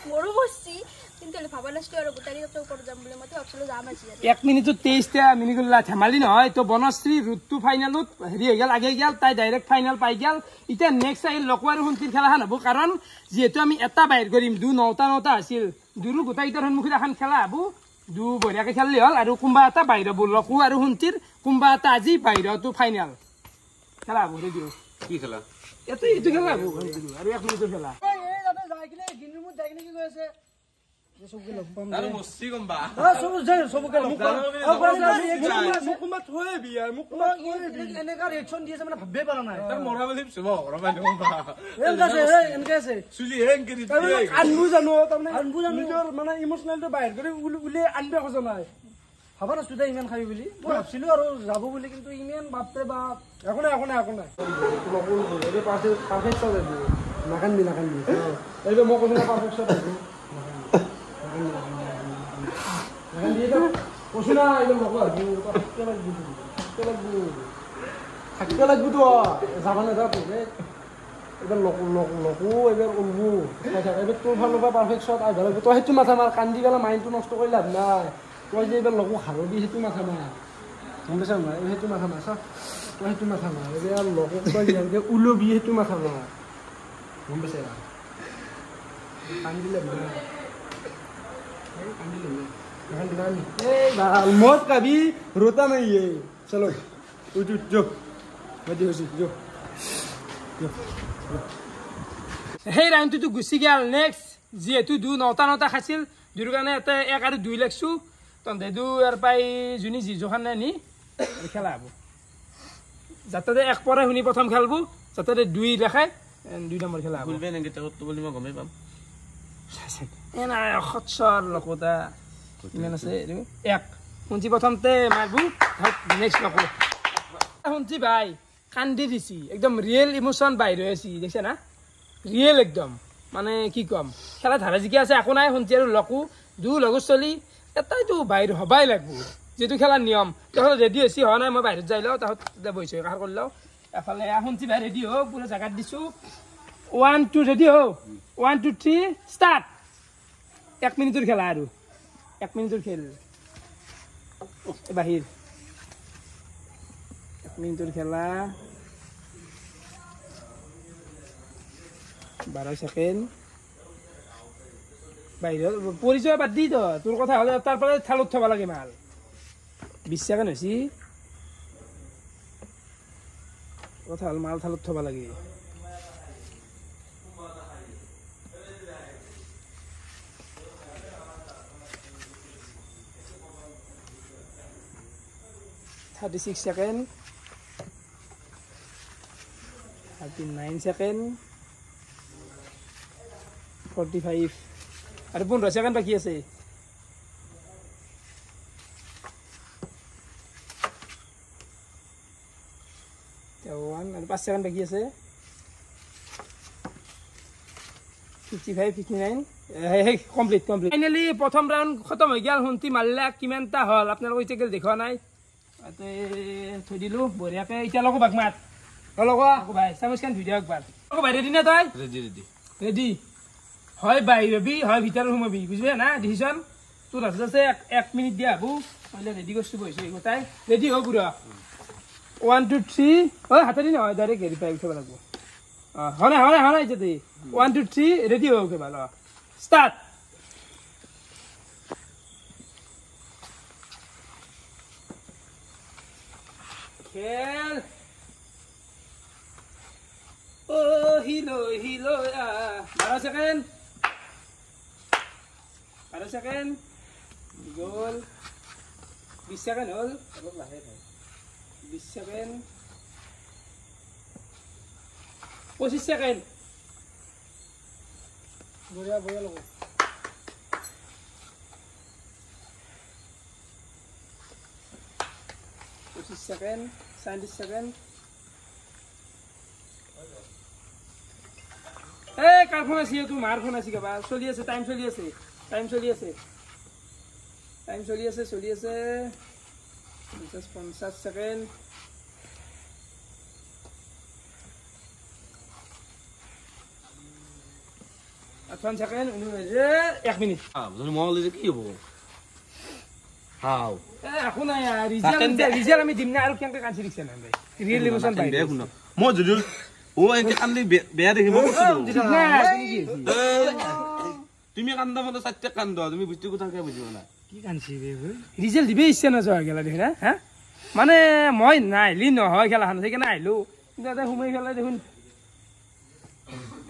মোৰো বসছি কিন্তু ভাবা নাছিলো আৰু গোটাৰি ওপৰত যাম বুলি মতে ভাবছিলো যাম আজি 1 মিনিটত 23 টা মিনি গলা ধেমালি নহয় তো বনশ্রী ৰুটটো ফাইনালত হেৰি হৈ গেল আগে গেল তাই ডাইৰেক্ট ফাইনাল পাই গেল এতিয়া নেক্সট আহিল লকো আৰু হুন্তিৰ খেলাখন হ'ব কাৰণ যেহেতু আমি এটা বাহিৰ কৰিম 9টা আছিল দুৰু গোটাইটাৰ সন্মুখত এখন খেলা হ'ব দু বঢ়িয়াকে খেললি হ'ল আৰু কোনবা এটা বাহিৰ হ'ব লকো আৰু হুন্তিৰ কোনবা এটা আজি বাহিৰটো ফাইনাল খেলা হ'ব ৰেডি কি খেলা এইটো খেলা হ'ব আৰু 1 মিনিটৰ খেলা যাই কিনে গিনৰুমত যাই কিনে কি কৈ আছে সবকে লগ পাম আৰু মস্তি গম্বা সবকে লগ পাম মুকুমা থৈ বিয়াৰ মুকুমা এনেকা ৰিয়েকচন দিছে মানে ভাববে পাৰা নাই তাৰ মৰা বুলি চব ৰবা গম্বা এনেকে আছে চুলি হেং কৰি আনবু জানো তাৰমানে নিজৰ মানে ইমোচনেলটো বাহিৰ কৰি উলিয়াই আনবে খোজা নাই ভাবা নাছিলো দে ইমান খাবি বুলি মই ভাবছিলো আৰু যাব বুলি কিন্তু ইমান বাপৰে বাপ একো নাই এইটো পাৰফেক্ট চল আহিব নাকান্দি এইটো মই কৈছো পাৰফেক্ট চল আহিব কৈছো না এইটো নকো আহিব থাকিব লাগিব যাবা নাযাব এইবাৰ নকো এইবাৰ উলবো এইবাৰ তোৰ ফালৰ পৰা পাৰফেক্ট চল আহিব লাগিব তই সেইটো মাথা মাৰ কান্দি পেলাই মাইণ্ডটো নষ্ট কৰি লাভ নাই তই যে এইবাৰ লগো হাৰবি সেইটো মাথা মাৰ গম পাইছা নাই সেইটো মাথা মাৰ তই সেইটো মাথা মাৰ এইবাৰ লগক তই যেনেকৈ ওলবি সেইটো মাথা মাৰ গম পাইছা কান্দিলে মত কাবি रोता नहीं है चलो उठ जो সেই ৰাউণ্ডটো গুচি গেল নেক্সট যিহেতু 9টা খাইছিল দুৰ কাৰণে এটা 1 আৰু 2 লাগছো তন্দে দু আর পাই জুনি জি জখান নি খেলা হব যাতে 1 পরে শুনি প্রথম খেলবো যাতে 2 দেখায় 2 নম্বৰ খেলা হব বলবে নাকি তো বলি মই গমে পাম এনা খচ্ছৰ লকটা ইমান আছে 1 শুনছি প্ৰথমতে মারবো নেক্সট লকো শুনছি ভাই কান্দি দিছি একদম রিয়েল ইমোশন বাইরে হয়েছি দেখছে না রিয়েল একদম মানে কি কম খেলা ধারা জিকে আছে একো নাই শুনছি আৰু লকো দু লগৰ চলি এটাইতো বাহিৰ হবাই লাগব যেটো খেলাৰ নিয়ম তখন ৰেডি হৈছি হোৱা নাই মই বাহিৰত যাই লওঁ তাহত বহিছো কাহাৰ কৰি লওঁ এফালে শুনছি ভাই ৰেডি হওক পুৰা জাগাত দিছো 1 2 ৰেডি হও 1 2 3 ষ্টাৰ্ট 1 মিনিটৰ খেলা আৰু 1 মিনিটৰ খেল বাহিৰ 1 মিনিটৰ খেলা 12 সেকেন্ড বাহিৰত পৰিচয় বাদ দি তোৰ কথা হলে তাৰ পৰা থালত থব লাগে মাল 20 সেকেন্ড হৈছি কথা হল মাল থালত থব লাগে $36 সেকেন্ড 39 সেকেন্ড 45 আৰু 15 সেকেন্ড বাকি আছে ওয়ান আৰু 5 সেকেন্ড বাকি আছে 55 59 কমপ্লিট ফাইনালি প্ৰথম ৰাউণ্ড খতম হৈ গেল শুনতি মাৰিলা কিমানটা হল আপোনালোকে এতিয়া দেখুৱা নাই থৈ দিলো বঢ়িয়াকে এতিয়া লগো বাক মাত লগো আকৌ ভাই চামুচখান ধুই দিয়া একবাৰ আকৌ ভাই ৰেডি না তই ৰেডি হয় বাহিৰবি হয় ভিতৰত সোমাবি বুঝবি না ডিসিশন তোৰ আছে 1 মিনিট দিয়া হবো মই ৰেডি কৰিছো বহিছো গোটাই ৰেডি হ পুৰা 1 2 3 ওই হাতে দি নহয় ডাইৰেক্ট হেৰি পাই উঠিব লাগিব হনে যদি 1 2 3 ৰেডি হৈ গৈ ভালো ষ্টাৰ্ট খেল ও হিলো 12 সেকেন্ড গোল 20 সেকেন্ড হল অলপ লাহে 20 সেকেন্ড 25 সেকেন্ড বঢ়িয়া লগ 25 সেকেন্ড 97 এই কাৰ ফোন আছে তোৰ মাৰ ফোন আছে কিবা চলি আছে টাইম চলি আছে 50 সেকেন্ড আঠান সেকেন্ড 1 মিনিট মই কি হ'ব হাও একো নাই ৰিজাল্ট আমি দিম না আৰু কেনেকৈ কাঞ্চি দিছে না ৰিয়েল ইমোশন পাই মই যদি এনেকে কান্দি বেয়া দেখিব তুমি কান্দা মানে চারটে কান্দ তুমি বুঝতে কথা কে বুঝিব না কি কাঞ্চি ৰিজাল্ট দিবে ইচ্ছা নযোৱা গেলা দেখি না হা মানে মই নাইলি নহয় খেলাখন সেইকাৰণে আহিলো কিন্তু এটা সোমাই খেলাই দেখোন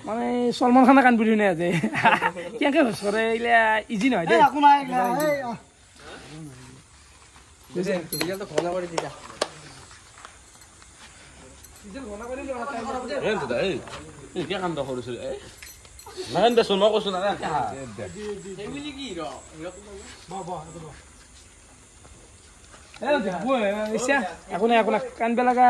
মানে সলমান খানে কান বুঝি না যে কেনেকৈ হোচ কৰে এইলা ইজি নহয় দেই একো নাই ৰিজাল্টটো ঘনা কৰি দিলা এতিয়া কান্দ কৰিছিল নাকান দেচোন মই কৈছো না একো নাই কান্দবে লগা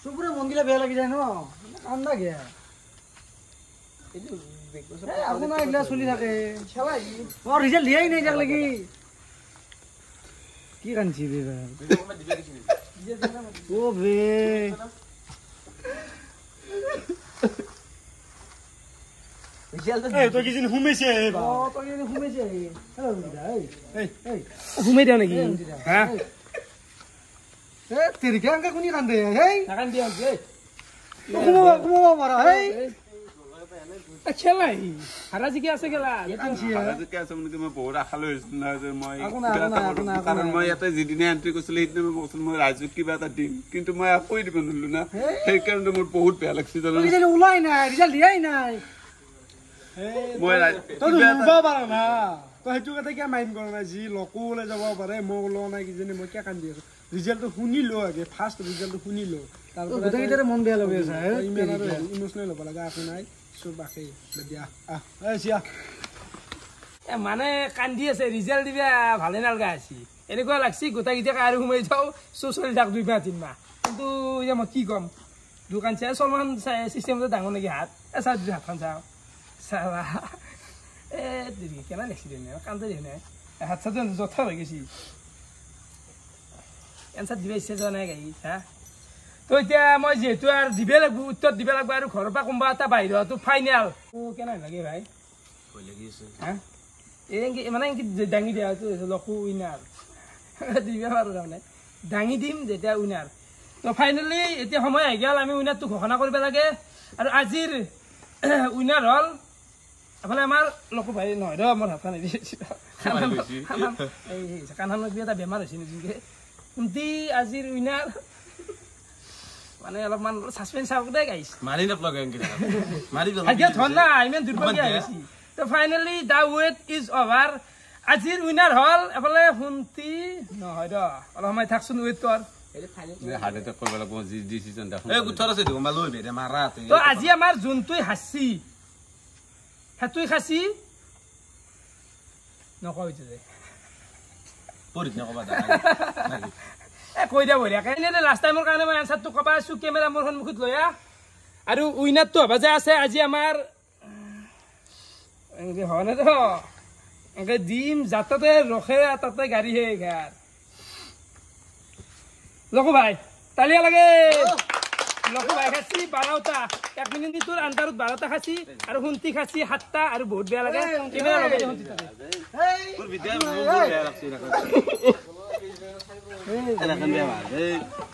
চবৰে মন গিলা বেয়া লাগি যায় ন কান্দা গে একো নাই এইগিলা চলি থাকে ৰিজাল্ট দিয়াই নাই যাক লাগি কি কান্দছি ও বে তই কি সোমাইছে সোমাই দিওঁ নেকি হা তেৰিকে আনকে কোনি কান্দে নাকান দিয়া সোমাব পাৰা খেলাই হাৰা জিকি আছে খেলা বহুত আশা লৈ কাৰণ মই ইয়াতে যিদিনে এণ্ট্ৰি কৰিছিলো সেইদিনা মই কৈছিলো মই ৰাইজক কিবা এটা দিম কিন্তু মই আকৌ দিব নোৱাৰিলো না সেইকাৰণে মোৰ বহুত বেয়া লাগিছে ওলাই নাই ৰিজাল্ট দিয়াই নাই মই পাৰা না তই সেইটো কথা কিয় মাইণ্ড কৰা নাই যি লকো ওলাই যাব পাৰে মই ওলোৱা নাই কিজানি মই কিয় কান্দি আছো ৰিজাল্টটো শুনিলো আগে ফাৰ্ষ্ট ৰিজাল্টটো শুনিলো তাৰপৰা মন বেয়া লাগি আছে ইমান আৰু ইমোচনেল হ'ব লগা একো নাই মানে কান্দি আছে ৰিজাল্ট দিবা ভালে নালগা আছে এনেকুৱা লাগছি গোটেইকেইটাকে আৰু সোমাই যাওঁ চলি থাক 2 মাহ 3 মাহ কিন্তু এতিয়া মই কি ক'ম দোকান চাই চলমান চিষ্টেমটো ডাঙৰ নেকি হাত চাওঁ হাতখন চাওঁ চাবা কেনে লাগছি দেনে কান্দে দেনে হাত চাত জথা হৈ গৈছি এনচাৰ দিবা ইচ্ছা যোৱা নাই গাড়ী হা তো এতিয়া মই যিহেতু আৰু দিবে লাগব উত্তৰ দিবে লাগব আৰু ঘৰৰ পৰা কোনোবা এটা বাহিৰতো ফাইনেল কেনে লাগে ভাই হা মানে দাঙি দিয়া লকো উইনাৰ দিবে পাৰোঁ তাৰমানে দাঙি দিম যেতিয়া উইনাৰ তো ফাইনেলি এতিয়া সময় আহি গ'ল আমি উইনাৰটো ঘোষণা কৰিব লাগে আৰু আজিৰ উইনাৰ হ'ল এফালে আমাৰ লকো ভাই নহয় ৰ মোৰ হাতখন এই কাণখনত এটা বেমাৰ হৈছে নেকি কিন্তু আজিৰ উইনাৰ মানে অলপমান সাসপেন্স চাওক দে গাইস মাৰি নাপলগ মাৰি ধন না ইমান দুৰ্ভাগ্য আহিছি তো finally the wait is over আজিৰ উইনাৰ হল এফালে শুনতি নহয় ৰ অলপ সময় থাকচোন ৱেট কৰ হাৰ্ট এটেক কৰিব লাগিব যি ডিচিজন দেখোন গুঠৰ আছে দেখোন লৈ বেৰে মাৰা তো আজি আমাৰ যোনটোই হাসি হেতুই খাসি নকইতে যে পৰি নকবা কৈ দিয়া বঢ়িয়া এনে লাষ্ট টাইমৰ কাৰণে মই এনচাৰটো কবা আছো কেমেৰা মোৰ সন্মুখত লৈ আৰু উইনাৰটো হ'ব যে আছে আজি আমাৰ এনেকে হয় না তো এনেকে দিম যাতে ৰখে তাতে গাড়ী হে ঘাট লকো ভাই তালিয়া লাগে লকো ভাই খাসি 12টা 1 মিনিট তোৰ আন্দাৰত 12টা খাসি আৰু শুনতি খাসি 7টা আৰু বহুত বেয়া লাগে কেমেৰা লগে শুনতি তাতে তোৰ বিদ্যা বহুত বেয়া লাগছে নাকান বেয়া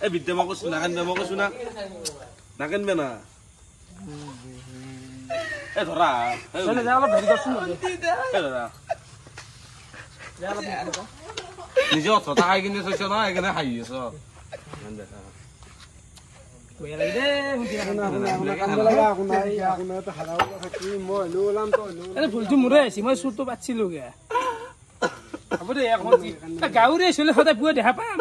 এই বিদ্যা মই কৈছো নাকান বেয়া মই কৈছো না নাকান বেয়া না এই ধৰা অলপ ধৰি দচোন নিজে অথতা খাই কিনে থৈছ ন সেইকাৰণে খাই আছ বেয়া লাগে দে ভুলটো মোৰে আহিছে মই চুৰটো পাতিছিলোগে হ'ব দে গাঁৱৰে চলি সদায় পুৱা দেখা পাম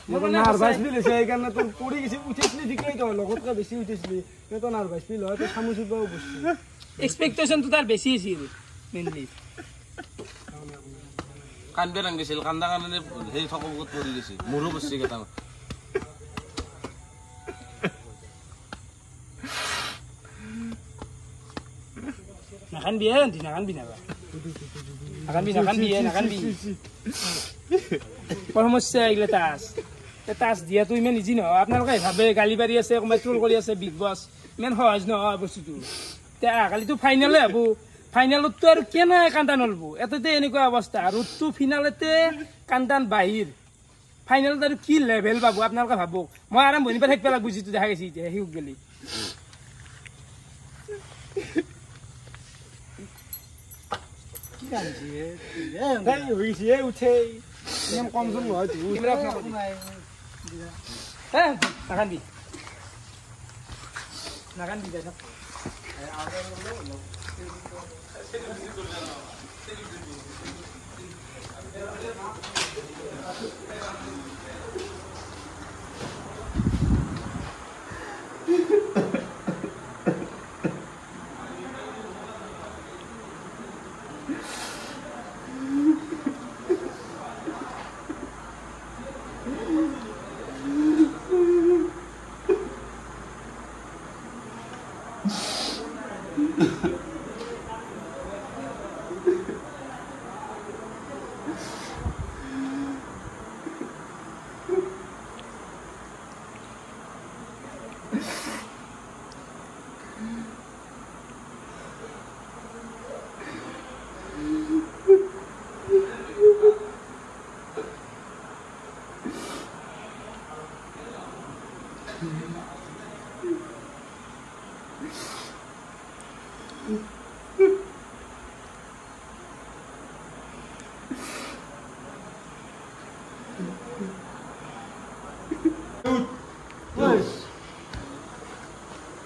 নাৰ্ভাছ ফিল হৈছে সেইকাৰণে তোৰ পৰি গৈছে উঠিছিলি ঠিকেই তই লগতকৈ বেছি উঠিছিলি কিন্তু তই নাৰ্ভাছ ফিল হয় তই চামুচ উঠবাও বস্তু এক্সপেক্টেশ্যনটো তাৰ বেছি আছিল মেইনলি কান্দে ৰাংগিছিল কান্দা কাৰণে সেই ঠকত পৰি গৈছে মোৰো বস্তু কেইটা নাখানবি নাখানবি সমস্যা এইগিলা টাচ দিয়াটো ইমান ইজি নহয় আপোনালোকে ভাবে গালি পাৰি আছে কোনোবাই ট্ৰল কৰি আছে বিগ বছ ইমান সহজ নহয় বস্তুটো এতিয়া কালিতো ফাইনেলে হ'ব ফাইনেলততো আৰু কেনে কান্দা নলব এটাতে এনেকুৱা অৱস্থা ৰুটটো ফিনালতে কান্দান বাহিৰ ফাইনেলত আৰু কি লেভেল পাব আপোনালোকে ভাবক মই আৰম্ভণিৰ পৰা থাকিব লাগব যিটো দেখা গৈছে এতিয়া সিওক গেলি উঠে ইমান কম চম নহয় নাকান্দি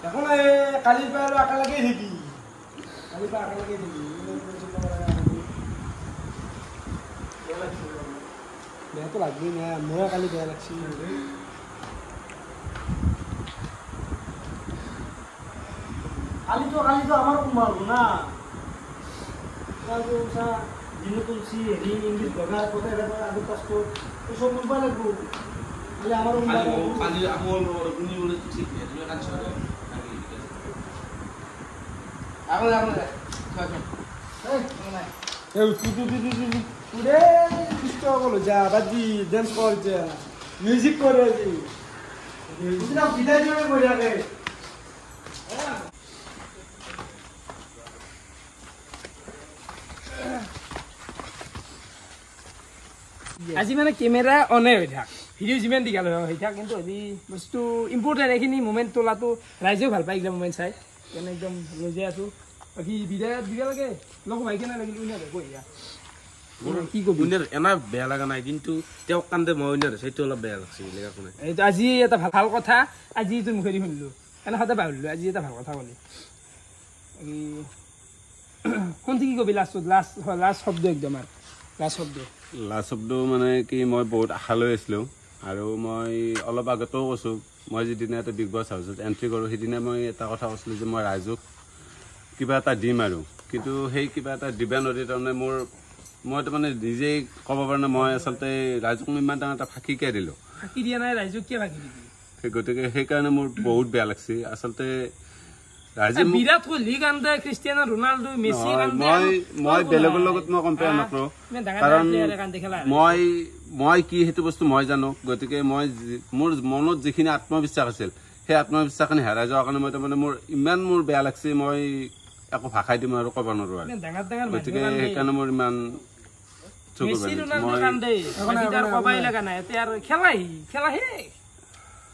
এখন কালিৰ পৰা আৰু একেলগে থাকি কালিৰ পৰা একেলগে থাকি বেয়াটো লাগবই না মোৰে কালি বেয়া লাগছিল কালিতো আমাৰ কোমাব না কালিতো চা দিনো তুলছি হেৰি ইংলিছ বগা কোথায় দেখো আগত কষ্ট সব কোনবা লাগব কালি আমাৰ কালি আমল গুনি বলে ঠিক আছে তুমি কাজ করো আগলে আগলে পুরে কৃষ্ণ বলো যা বাদি ড্যান্স কর যা মিউজিক করে জি বুঝলাম বিদায় জমে করে আগে আজি মানে কেমেৰা অনে হৈ থাক ভিডিঅ' যিমান দীঘল হৈ থাক কিন্তু আজি বস্তু ইম্পৰ্টেণ্ট এইখিনি মুমেণ্ট তোলাটো ৰাইজেও ভাল পায় এইগিলা মুমেণ্ট চাই সেইকাৰণে একদম লৈ যাই আছোঁ বাকী বিদায় দিব লাগে লগ ভাই কেনে লাগিল কি কবি এনা বেয়া লগা নাই কিন্তু তেওঁক কান্দে মই সেইটো অলপ বেয়া লাগছে এইটো আজি এটা ভাল কথা আজি তোৰ মুখেদি শুনিলোঁ এনে সদায় পাহৰিলোঁ আজি এটা ভাল কথা ক'লি কোনটো কি কবি লাষ্ট শব্দ একদম আৰু লাষ্ট শব্দ মানে কি মই বহুত আশা লৈ আছিলোঁ আৰু মই অলপ আগতেও কৈছোঁ মই যিদিনা এটা বিগ বছ হাউচত এণ্ট্ৰি কৰোঁ সেইদিনা মই এটা কথা কৈছিলোঁ যে মই ৰাইজক কিবা এটা দিম আৰু কিন্তু সেই কিবা এটা দিবা নদী তাৰমানে মই তাৰমানে নিজেই ক'ব পৰা নাই মই আচলতে ৰাইজক ইমান ডাঙৰ এটা ফাঁকিকে দিলোঁ গতিকে সেইকাৰণে মোৰ বহুত বেয়া লাগছে আচলতে বিৰাট কোহলি কান্দে ক্ৰিষ্টিয়ানো ৰনাল্ডো মেছি কান্দে মই বেলেগৰ লগত মই কম্পেয়াৰ নকৰোঁ কাৰণ মই কি সেইটো বস্তু মই জানো গতিকে মোৰ মনত যিখিনি আত্মবিশ্বাস আছিল সেই আত্মবিশ্বাসখিনি হেৰাই যোৱাৰ কাৰণে মই তাৰমানে মোৰ বেয়া লাগছে মই একো ভাষাই দিম আৰু ক'ব নোৱাৰোঁ আৰু গতিকে সেইকাৰণে মোৰ ইমান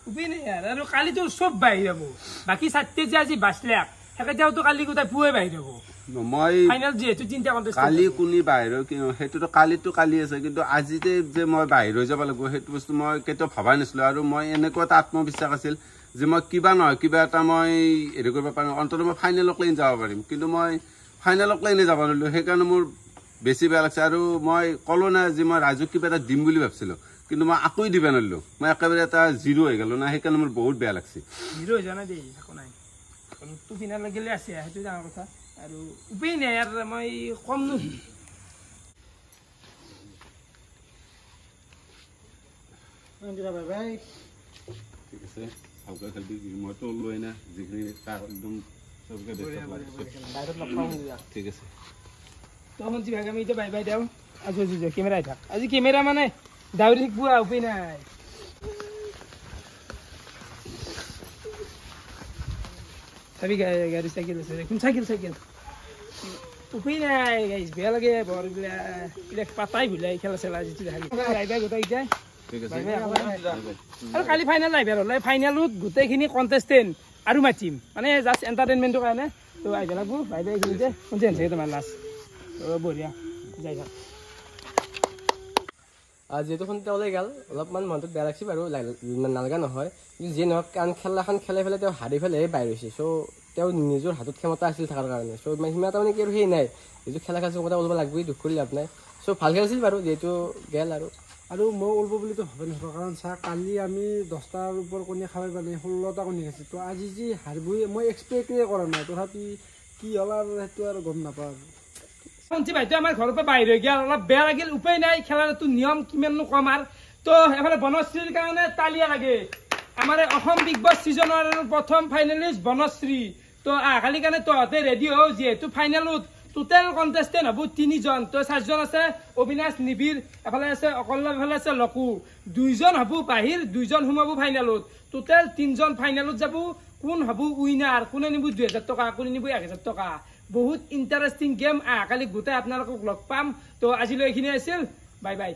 আৰু কালিতো চব বাঢ়ি যাব বাকী চাৰিটা যে আজি বাচলাক সেইকেইটাওতো কালি গোটাই পুৱাই বাঢ়ি যাব মই যিহেতু চিন্তা কৰোঁ কালি কোনে বাহিৰ সেইটোতো কালিতো কালি আছে কিন্তু আজিতে যে মই বাহিৰ হৈ যাব লাগিব সেইটো বস্তু মই কেতিয়াও ভবাই নাছিলোঁ আৰু মই এনেকুৱা এটা আত্মবিশ্বাস আছিল যে মই কিবা নহয় কিবা এটা মই হেৰি কৰিব পাৰিম অন্ততঃ মই ফাইনেলক লৈন যাব পাৰিম কিন্তু মই ফাইনেলক লৈনে যাব নোৱাৰিলোঁ সেইকাৰণে মোৰ বেছি বেয়া লাগছে আৰু মই ক'লো নাই যে মই ৰাইজক কিবা এটা দিম বুলি ভাবিছিলোঁ কিন্তু মই আকৌ দিব নোৱাৰিলোঁ মই একেবাৰে এটা 0 হৈ গ'লো না সেইকাৰণে মোৰ বহুত বেয়া লাগছে হিৰো হৈ যোৱা নাই দেই একো নাই তো ফিনাল লাগিলে আছে সেইটো ডাঙৰ কথা আৰু উপায় নাই আৰু মই কম নো বাই বাই ঠিক আছে ভালকৈ খেলিবি মইতো ওলোৱাই না যিখিনি তাৰ একদম চবকে ঠিক আছে তখন যি ভাগে আমি এতিয়া বাই বাই দিওঁ আজি কেমেৰাই থাক আজি কেমেৰা মানে দাউৰি থাকিব উপায় নাই চাবি গাড়ী চাইকেল আছে কোন চাইকেল উপায় নাই গাইছ বেয়া লাগে বৰ এইবিলাক পাতাই ভুলাই খেলা চেলা যিটো দেখা বাই বাই গোটেই যায় ঠিক আছে আৰু কালি ফাইনেল আহিব হ'লে ফাইনেলত গোটেইখিনি কণ্টেষ্টেণ্ট আৰু মাতিম মানে জাষ্ট এণ্টাৰটেইনমেণ্টৰ কাৰণে তো আহিব লাগব বাই বাই এইখিনিতে কোনছে আনিছে তোমাৰ লাষ্ট বঢ়িয়া যাই থাক যিহেতু সোনকালে ওলাই গ'ল অলপমান মনটোত বেয়া লাগছে বাৰু নালাগা নহয় কিন্তু যিয়ে নহওক কাৰণ খেলাখন খেলাই পেলাই তেওঁ হাৰি পেলাই বাহিৰ হৈছে চ' তেওঁ নিজৰ হাতত ক্ষমতা আছিল থকাৰ কাৰণে চ' সিমান তাৰমানে কি আৰু সেই নাই যিটো খেলা খেলিছে কথা ওলাব লাগিবই দুখ কৰি লাভ নাই চ' ভাল খেলিছিল বাৰু যিহেতু গেল আৰু মই ওলব বুলিতো ভাবে নহয় কাৰণ চা কালি আমি 10টাৰ ওপৰ কণী খাব পাৰি 16টা কণী খাইছোঁ তো আজি যি হাৰিবই মই এক্সপেক্টেই কৰা নাই তথাপি কি হ'ল আৰু সেইটো আৰু গম নাপাওঁ পঞ্চী ভাইটো আমাৰ ঘৰৰ পৰা বাহিৰ হৈ গ'ল অলপ বেয়া লাগিল উপায় নাই খেলাটো নিয়ম কিমাননো কম আৰু তো এফালে বনশ্ৰীৰ কাৰণে তালিয়া লাগে আমাৰ অসম বিগ বছ ছিজনৰ প্ৰথম ফাইনেলিষ্ট বনশ্ৰী তো কালি কাৰণে তহঁতে ৰেডি হও যিহেতু ফাইনেলত টোটেল কণ্টেষ্টেণ্ট হ'ব 3জন তো 4জন আছে অবিনাশ নিবিৰ এফালে আছে অকল্লা এফালে আছে লকু 2জন হ'ব বাহিৰ 2জন সোমাব ফাইনেলত টোটেল 3জন ফাইনেলত যাব কোন হ'ব উইনাৰ কোনে নিব 2000 টকা কোনে নিব 1000 টকা বহুত ইণ্টাৰেষ্টিং গেম কালি গোটেই আপোনালোকক লগ পাম তো আজিলৈ এইখিনি আছিল বাই বাই